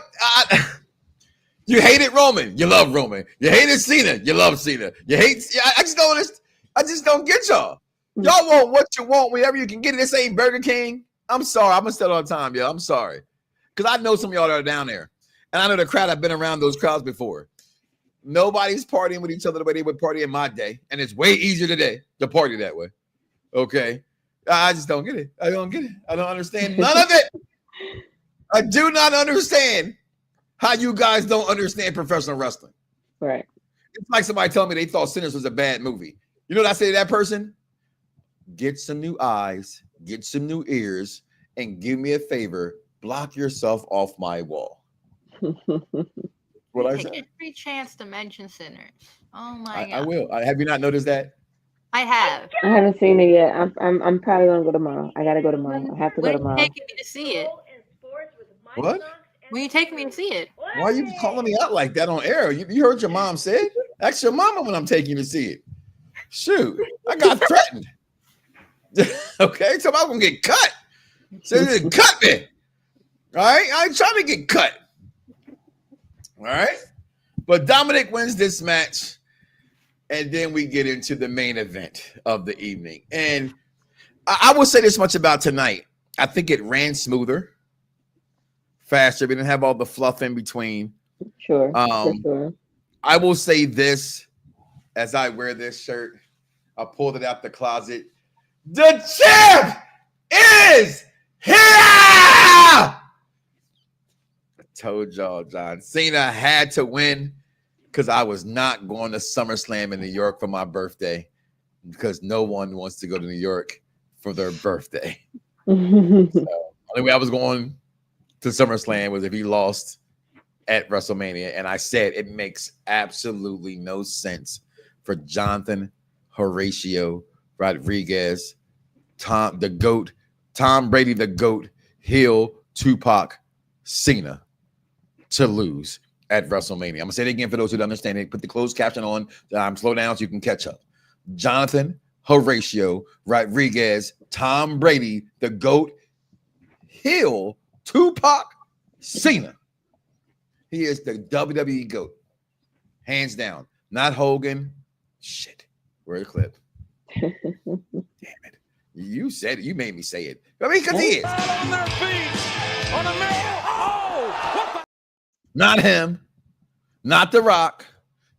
E: You hated Roman, you love Roman. You hated Cena, you love Cena. You hate. I just don't get y'all. Y'all want what you want whenever you can get it. This ain't Burger King. I'm sorry. I'm gonna say it all the time, yo. I'm sorry, because I know some of y'all that are down there, and I know the crowd. I've been around those crowds before. Nobody's partying with each other the way they would party in my day, and it's way easier today to party that way. Okay, I just don't get it. I don't get it. I don't understand none of it. I do not understand how you guys don't understand professional wrestling.
F: Right.
E: It's like somebody telling me they thought Sinners was a bad movie. You know what I say to that person? Get some new eyes, get some new ears, and give me a favor. Block yourself off my wall. What I said?
G: Take a free chance to mention Sinners. Oh my God.
E: I will. Have you not noticed that?
G: I have.
F: I haven't seen it yet. I'm probably gonna go tomorrow. I gotta go tomorrow. I have to go
G: When are
F: tomorrow.
G: you taking me to see it?
E: What?
G: When you taking me to see it?
E: Why are you calling me out like that on air? You heard your mom say? Ask your mama when I'm taking you to see it. Shoot, I got threatened. Okay, so I'm gonna get cut. So cut me. All right, I ain't trying to get cut. All right, but Dominic wins this match, and then we get into the main event of the evening. And I will say this much about tonight: I think it ran smoother, faster. We didn't have all the fluff in between.
F: Sure. For sure.
E: I will say this as I wear this shirt. I pulled it out the closet. The champ is here! I told y'all John Cena had to win because I was not going to SummerSlam in New York for my birthday because no one wants to go to New York for their birthday. So, only way I was going to SummerSlam was if he lost at WrestleMania. And I said it makes absolutely no sense for Jonathan Horatio Rodriguez, Tom Brady, the GOAT, heel, Tupac, Cena to lose at WrestleMania. I'm gonna say it again for those who don't understand it. Put the closed caption on. Slow down so you can catch up. Jonathan Horatio Rodriguez, Tom Brady, the GOAT, heel, Tupac, Cena. He is the WWE GOAT, hands down. Not Hogan. Shit. Where's the clip? Damn it. You said it. You made me say it. I mean, because he is. On their feet. On a man. Oh! Not him. Not The Rock.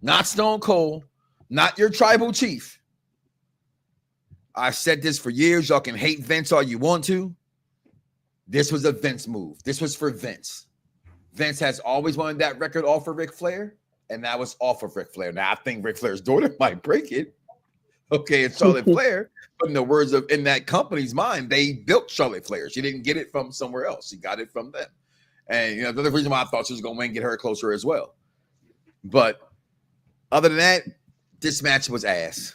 E: Not Stone Cold. Not your tribal chief. I've said this for years. Y'all can hate Vince all you want to. This was a Vince move. This was for Vince. Vince has always wanted that record off of Ric Flair, and that was off of Ric Flair. Now, I think Ric Flair's daughter might break it. Okay, it's Charlotte Flair, but in the words of in that company's mind, they built Charlotte Flair. She didn't get it from somewhere else. She got it from them. And you know, the other reason why I thought she was going to win, get her closer as well. But other than that, this match was ass.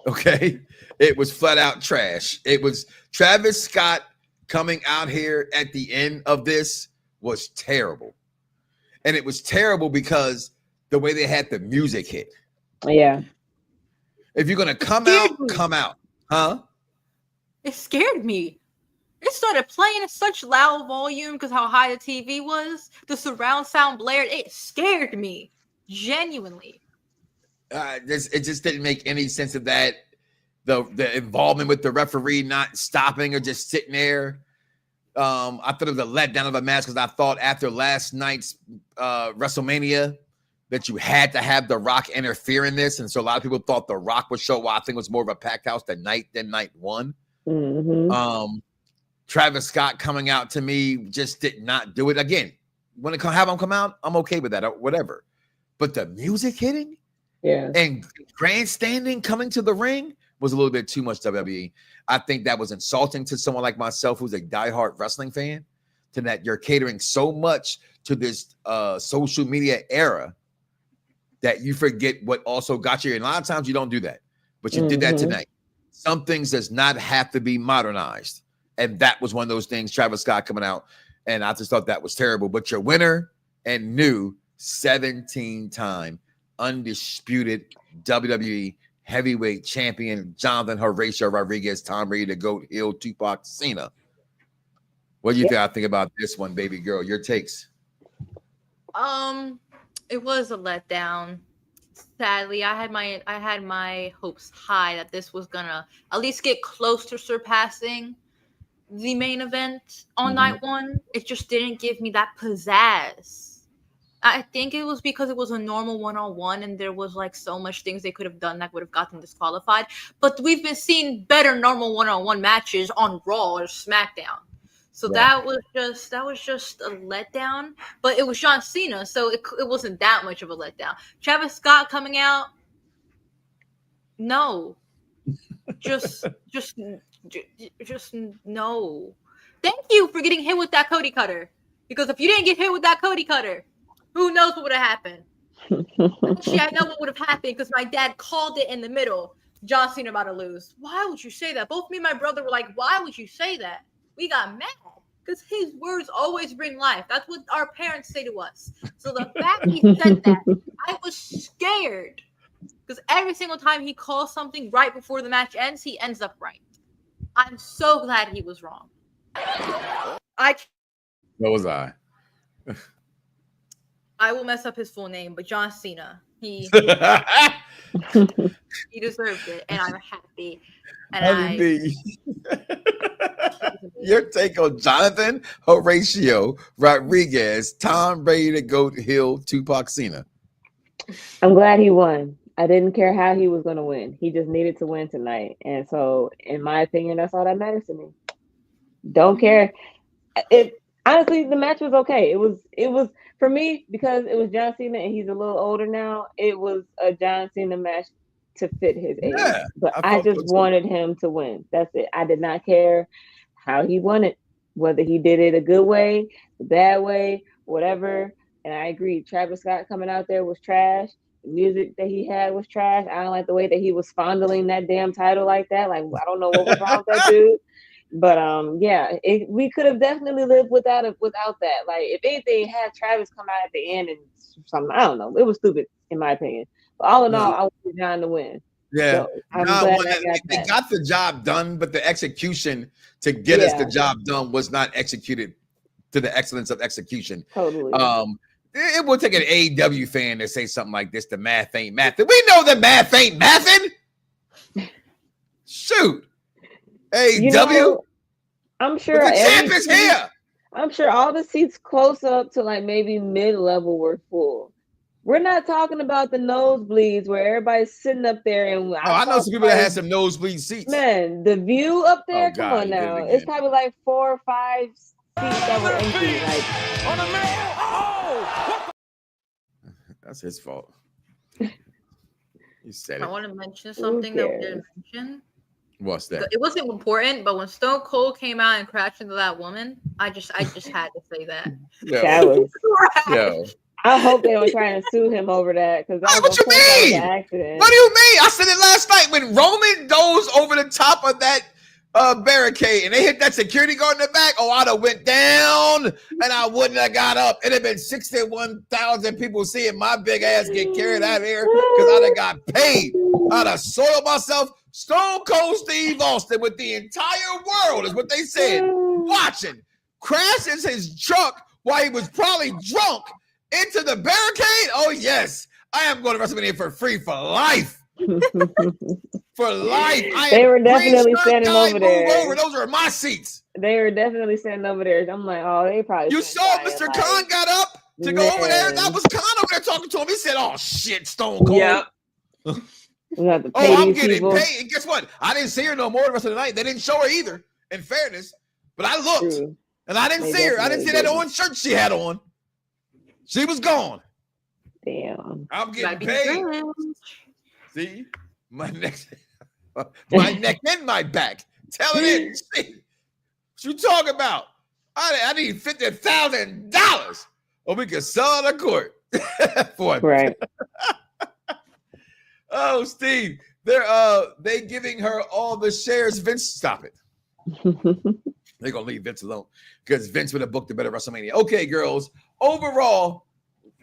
E: Okay, it was flat out trash. It was Travis Scott coming out here at the end of this was terrible. And it was terrible because the way they had the music hit.
F: Yeah.
E: If you're going to come out. Huh?
G: It scared me. It started playing at such loud volume because how high the TV was. The surround sound blared. It scared me. Genuinely.
E: It just didn't make any sense of that. The involvement with the referee not stopping or just sitting there. I thought it was a letdown of a match because I thought after last night's WrestleMania that you had to have The Rock interfere in this. And so a lot of people thought The Rock would show. Well, I think it was more of a packed house than night one. Mm-hmm. Travis Scott coming out to me just did not do it. Again, when it have him come out, I'm okay with that or whatever. But the music hitting and grandstanding coming to the ring was a little bit too much WWE. I think that was insulting to someone like myself who's a diehard wrestling fan, to that you're catering so much to this social media era that you forget what also got you. And a lot of times you don't do that, but you did that tonight. Some things does not have to be modernized. And that was one of those things, Travis Scott coming out. And I just thought that was terrible. But your winner and new 17-time undisputed WWE heavyweight champion, Jonathan Horatio Rodriguez, Tom Brady, the GOAT, heel, Tupac, Cena. What do you think about this one, baby girl? Your takes?
G: It was a letdown. Sadly, I had my hopes high that this was gonna at least get close to surpassing the main event on night one. It just didn't give me that pizzazz. I think it was because it was a normal one-on-one and there was like so much things they could have done that would have gotten disqualified. But we've been seeing better normal one-on-one matches on Raw or SmackDown. So that was just a letdown. But it was John Cena, so it wasn't that much of a letdown. Travis Scott coming out, no. Just no. Thank you for getting hit with that Cody cutter. Because if you didn't get hit with that Cody cutter, who knows what would have happened? Actually, I know what would have happened because my dad called it in the middle. John Cena about to lose. Why would you say that? Both me and my brother were like, why would you say that? We got mad because his words always bring life. That's what our parents say to us. So the fact he said that, I was scared. Because every single time he calls something right before the match ends, he ends up right. I'm so glad he was wrong.
E: What was I?
G: I will mess up his full name, but John Cena. He deserved it, and I'm happy. And
E: Your take on Jonathan Horatio Rodriguez, Tom Brady to Goat Hill, Tupac Cena.
F: I'm glad he won. I didn't care how he was going to win. He just needed to win tonight. And so, in my opinion, that's all that matters to me. Don't care. Honestly, the match was okay. It was for me, because it was John Cena and he's a little older now. It was a John Cena match to fit his age. But I just wanted him to win. That's it. I did not care how he won it, whether he did it a good way, a bad way, whatever. And I agree. Travis Scott coming out there was trash. The music that he had was trash. I don't like the way that he was fondling that damn title like that. Like, I don't know what was wrong with that dude. But we could have definitely lived without that. Like, if anything, had Travis come out at the end and something, I don't know. It was stupid in my opinion. But all in all, I wanted John to win.
E: Yeah,
F: so I'm glad
E: they got the job done, but the execution to get us the job done was not executed to the excellence of execution.
F: Totally.
E: It would take an AEW fan to say something like this. The math ain't mathing. We know the math ain't mathing. Shoot. AEW.
F: I'm sure
E: the champ is here.
F: I'm sure all the seats close up to like maybe mid-level were full. We're not talking about the nosebleeds where everybody's sitting up there and
E: I know some people that had some nosebleed seats.
F: Man, the view up there,
E: God,
F: come on now. It's probably like 4 or 5 seats that were empty. Like,
C: on a man. Oh!
E: That's his fault. He said it.
G: I want to mention something that we didn't mention.
E: What's that?
G: It wasn't important, but when Stone Cold came out and crashed into that woman, I just had to say that.
F: That was. I hope they don't try and sue him over that because
E: what you mean? What do you mean? I said it last night when Roman goes over the top of that barricade and they hit that security guard in the back. Oh, I'd have went down and I wouldn't have got up. It'd have been 61,000 people seeing my big ass get carried out of here because I'd have got paid. I'd have soiled myself. Stone Cold Steve Austin with the entire world is what they said. Watching crashes his truck while he was probably drunk into the barricade. Oh yes, I am going to WrestleMania for free for life. For life.
F: They were definitely standing over there.
E: Those are my seats.
F: They were definitely standing over there. I'm like, oh, they probably.
E: You saw Mr. Khan got up to go over there. That was Khan over there talking to him. He said, "Oh shit, Stone Cold."
F: Yeah.
E: I'm getting paid. And guess what? I didn't see her no more the rest of the night. They didn't show her either, in fairness. But I looked, and I didn't see her. I didn't see that orange shirt she had on. She was gone.
F: Damn.
E: I'm getting paid. See? My neck and my back. Tell it. See? What you talking about? I need $50,000 or we can sell it to court. For it.
F: Right.
E: Oh, Steve, they giving her all the shares. Vince, stop it. They're gonna leave Vince alone because Vince would have booked a better WrestleMania. Okay, girls. Overall,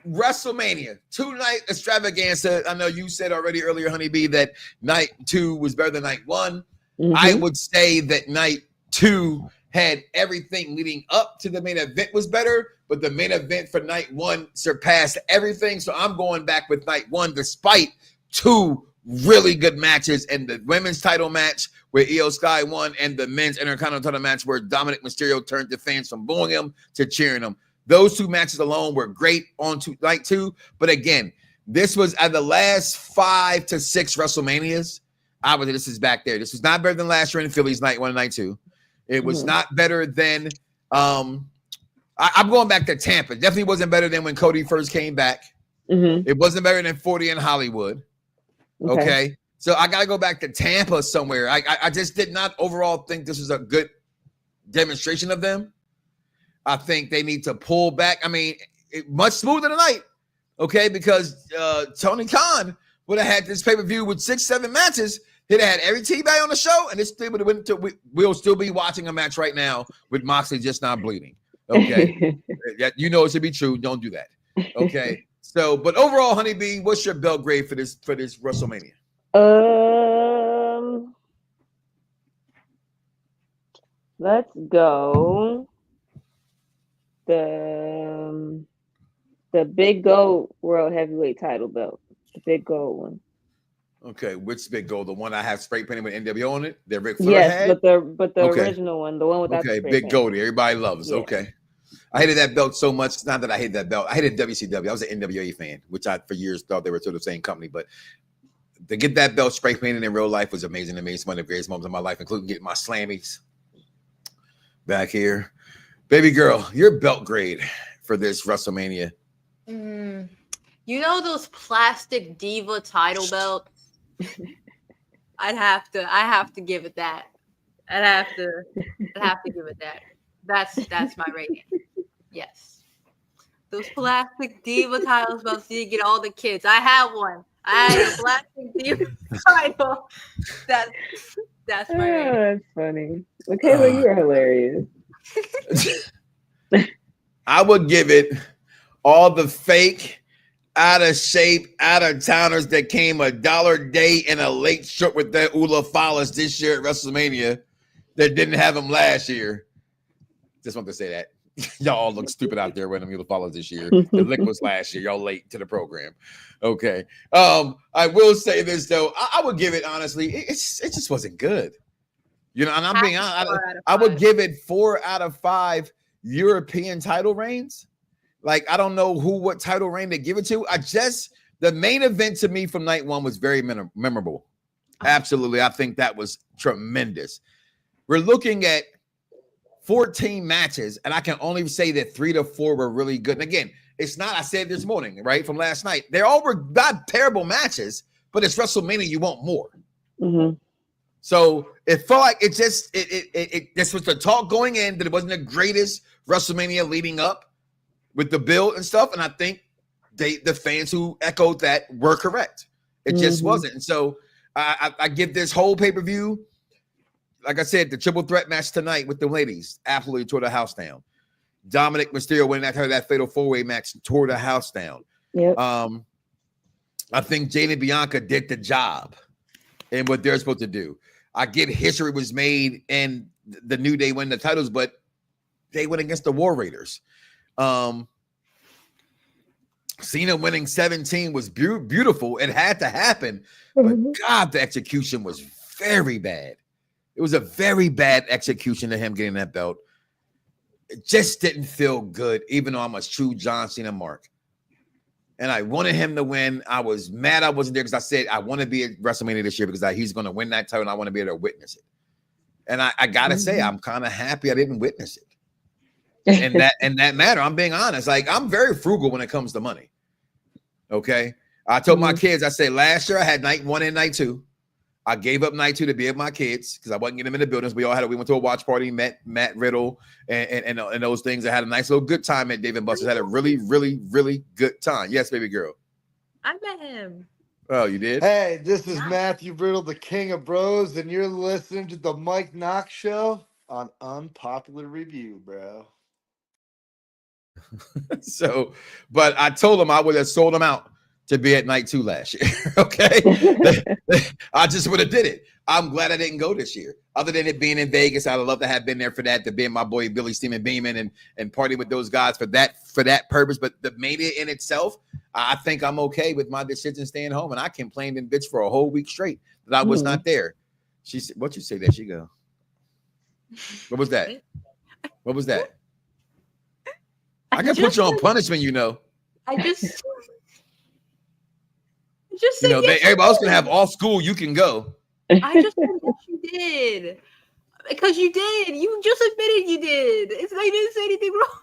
E: WrestleMania 2-night extravaganza. I know you said already earlier, Honeybee, that night 2 was better than night 1. Mm-hmm. I would say that night 2 had everything leading up to the main event was better, but the main event for night one surpassed everything. So I'm going back with night one, despite two really good matches, and the women's title match where IYO SKY won, and the men's Intercontinental match where Dominic Mysterio turned the fans from booing him to cheering him. Those two matches alone were great on night two. But again, this was at the last 5 to 6 WrestleManias. I would say this is back there. This was not better than last year in Phillies night one and night two. It was not better than I'm going back to Tampa. It definitely wasn't better than when Cody first came back. It wasn't better than 40 in Hollywood. Okay. So I got to go back to Tampa somewhere. I just did not overall think this was a good demonstration of them. I think they need to pull back. I mean, much smoother tonight. Okay. Because Tony Khan would have had this pay-per-view with 6-7 matches. He'd have had every T-Bag on the show, and it still would have went to, we'll still be watching a match right now with Moxley just not bleeding. Okay. You know it should be true. Don't do that. Okay. So, but overall, Honeybee, what's your belt grade for this WrestleMania?
F: Let's go. The big gold world heavyweight title belt, the big gold one.
E: Okay, which big gold? The one I have spray painted with NWO on it? That Ric Flair had?
F: but the original one, the one without the spray
E: big
F: paint.
E: gold. Everybody loves. Yeah. Okay. I hated that belt so much. It's not that I hated that belt. I hated WCW. I was an NWA fan, which I for years thought they were sort of the same company. But to get that belt spray painted in real life was amazing to me. It's one of the greatest moments of my life, including getting my slammies back here. Baby girl, your belt grade for this WrestleMania.
G: You know those plastic diva title belts? I have to give it that. I'd have to give it that. That's my rating. Yes. Those plastic diva title belts you get all the kids. I have one. I had a plastic diva title. That's my rating.
F: That's funny. Michaela, you're hilarious.
E: I would give it all the fake, out of shape, out of towners that came a dollar day in a late shirt with that Ula Follis this year at WrestleMania that didn't have him last year. Just want to say that. Y'all all look stupid out there wearing them Ula Follis this year. The lick was last year. Y'all late to the program. Okay. I will say this though. I would give it honestly. It just wasn't good. You know, and I'm being honest. I would give it 4 out of 5 European title reigns. Like, I don't know what title reign they give it to. The main event to me from night one was very memorable. Absolutely. I think that was tremendous. We're looking at 14 matches, and I can only say that 3 to 4 were really good. And again, it's not, I said this morning, right, from last night. They all were not terrible matches, but it's WrestleMania. You want more. So it felt like this was the talk going in that it wasn't the greatest WrestleMania leading up with the build and stuff. And I think the fans who echoed that were correct. It just wasn't. And so I give this whole pay-per-view, like I said, the triple threat match tonight with the ladies absolutely tore the house down. Dominic Mysterio winning that fatal 4-way match tore the house down.
F: Yep.
E: I think Jade and Bianca did the job and what they're supposed to do. I get history was made and the New Day win the titles, but they went against the War Raiders. Cena winning 17 was beautiful. It had to happen, but God, the execution was very bad. It was a very bad execution of him getting that belt. It just didn't feel good, even though I'm a true John Cena mark. And I wanted him to win. I was mad I wasn't there because I said I want to be at WrestleMania this year because he's going to win that title and I want to be able to witness it. And I got to say, I'm kind of happy I didn't witness it. In that matter, I'm being honest. Like, I'm very frugal when it comes to money. Okay. I told my kids, I said last year I had night 1 and night 2. I gave up night 2 to be with my kids because I wasn't getting them in the buildings. We went to a watch party, met Matt Riddle and those things. I had a nice little good time at Dave & Buster's. Had a really, really, really good time. Yes, baby girl.
G: I met him.
E: Oh, you did?
J: Hey, this is Matthew Riddle, the King of Bros, and you're listening to the Mike Knoxxx Show on Unpopular Review, bro.
E: So, but I told him I would have sold him out to be at night 2 last year. Okay. I just would have did it. I'm glad I didn't go this year. Other than it being in Vegas, I'd love to have been there for that, to be my boy Billy Steeman Beeman and party with those guys for that purpose. But the Mania in itself, I think I'm okay with my decision staying home. And I complained in bitch for a whole week straight that I was not there. She said, "What you say?" There she go. What was that? What was that? I can put you on punishment, you know.
G: I just said,
E: you know,
G: yes,
E: everybody else can have all school. You can go.
G: I just said yes, you did. Because you did. You just admitted you did. It's like you didn't say anything wrong.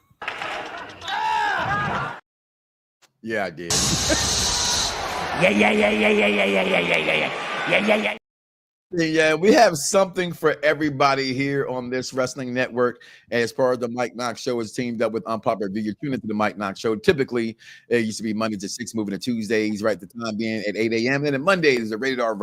E: Yeah, I did. Yeah, we have something for everybody here on this wrestling network. As far as the Mike Knoxxx Show is teamed up with Unpopular Reviews, tune into the Mike Knoxxx Show. Typically, it used to be Mondays at 6, moving to Tuesdays, right? The time being at 8 a.m. And then Mondays is a rated R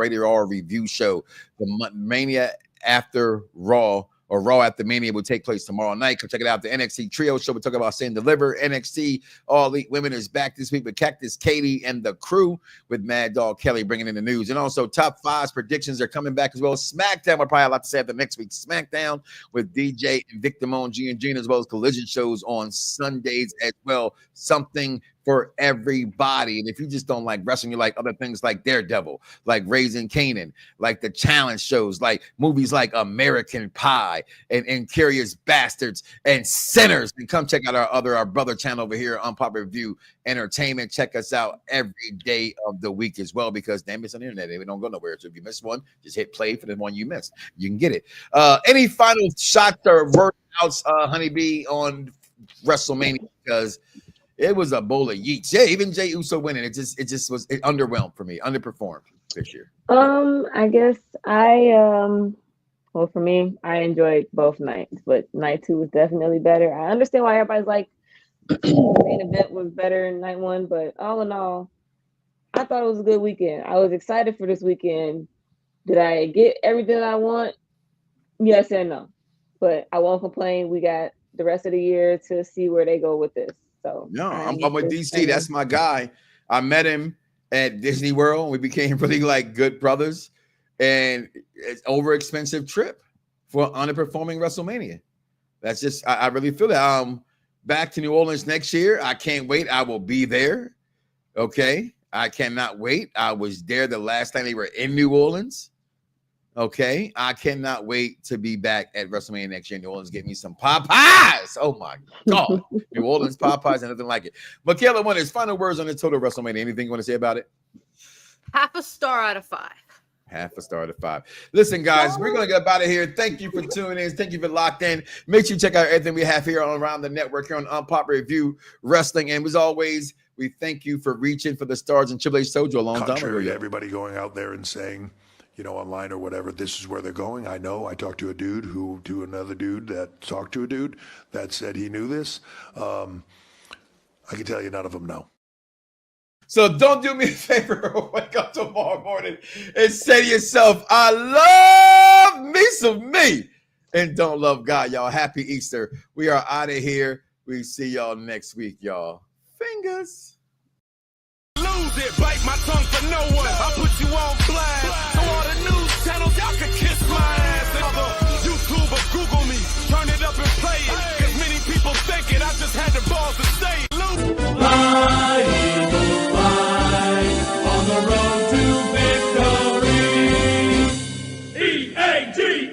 E: review show. The Mania after Raw, or Raw after Mania, will take place tomorrow night. Come check it out. The NXT Trio Show. We'll talk about Stand Deliver. NXT All Elite Women is back this week with Cactus Katie and the crew, with Mad Dog Kelly bringing in the news. And also top 5 predictions are coming back as well. SmackDown, we'll probably have a lot to say after next week's SmackDown with DJ and Victimone, G and Gina, as well as Collision shows on Sundays as well. Something for everybody. And if you just don't like wrestling, you like other things like Daredevil, like Raising Kanan, like the challenge shows, like movies like American Pie and Curious Bastards and Sinners, and come check out our brother channel over here, Unpopular Review Entertainment. Check us out every day of the week as well, because damn, it's on the internet. We don't go nowhere. So if you miss one, just hit play for the one you missed. You can get it. Any final shots or workouts, Honeybee, on WrestleMania? Because it was a bowl of yeets. Yeah, even Jey Uso winning, it underwhelmed for me, underperformed this year.
F: I guess well, for me, I enjoyed both nights, but night 2 was definitely better. I understand why everybody's like the main event was better than night 1, but all in all, I thought it was a good weekend. I was excited for this weekend. Did I get everything I want? Yes and no, but I won't complain. We got the rest of the year to see where they go with this. So
E: no, I'm with DC. That's my guy. I met him at Disney World. We became really like good brothers, and it's over expensive trip for underperforming WrestleMania. That's just, I really feel that. Back to New Orleans next year. I can't wait. I will be there. Okay. I cannot wait. I was there the last time they were in New Orleans. Okay, I cannot wait to be back at WrestleMania next year in New Orleans. Get me some Popeyes. Oh my God, New Orleans Popeyes and nothing like it. Michaela, what is final words on the total WrestleMania? Anything you want to say about it?
G: 0.5 star out of 5.
E: 0.5 star out of 5. Listen, guys, we're gonna get out of here. Thank you for tuning in. Thank you for locked in. Make sure you check out everything we have here on around the network here on Unpopular Review Wrestling. And as always, we thank you for reaching for the stars. And Triple H told you a long time ago.
H: Contrary to everybody going out there and saying, you know, online or whatever, this is where they're going. I know. I talked to a dude to another dude that talked to a dude that said he knew this. I can tell you none of them know.
E: So don't do me a favor. Wake up tomorrow morning and say to yourself, I love me some me, and don't love God, y'all. Happy Easter. We are out of here. We see y'all next week, y'all. Fingers.
C: Lose it, bite my tongue for no one. I put you on blast. So all the news channels, y'all can kiss my ass. And other YouTube or Google me, turn it up and play it. Cause many people think it, I just had the balls to say it. Lose. Fly, Eagle, fly, on the road to victory. E-A-G-L-E-S-E-O.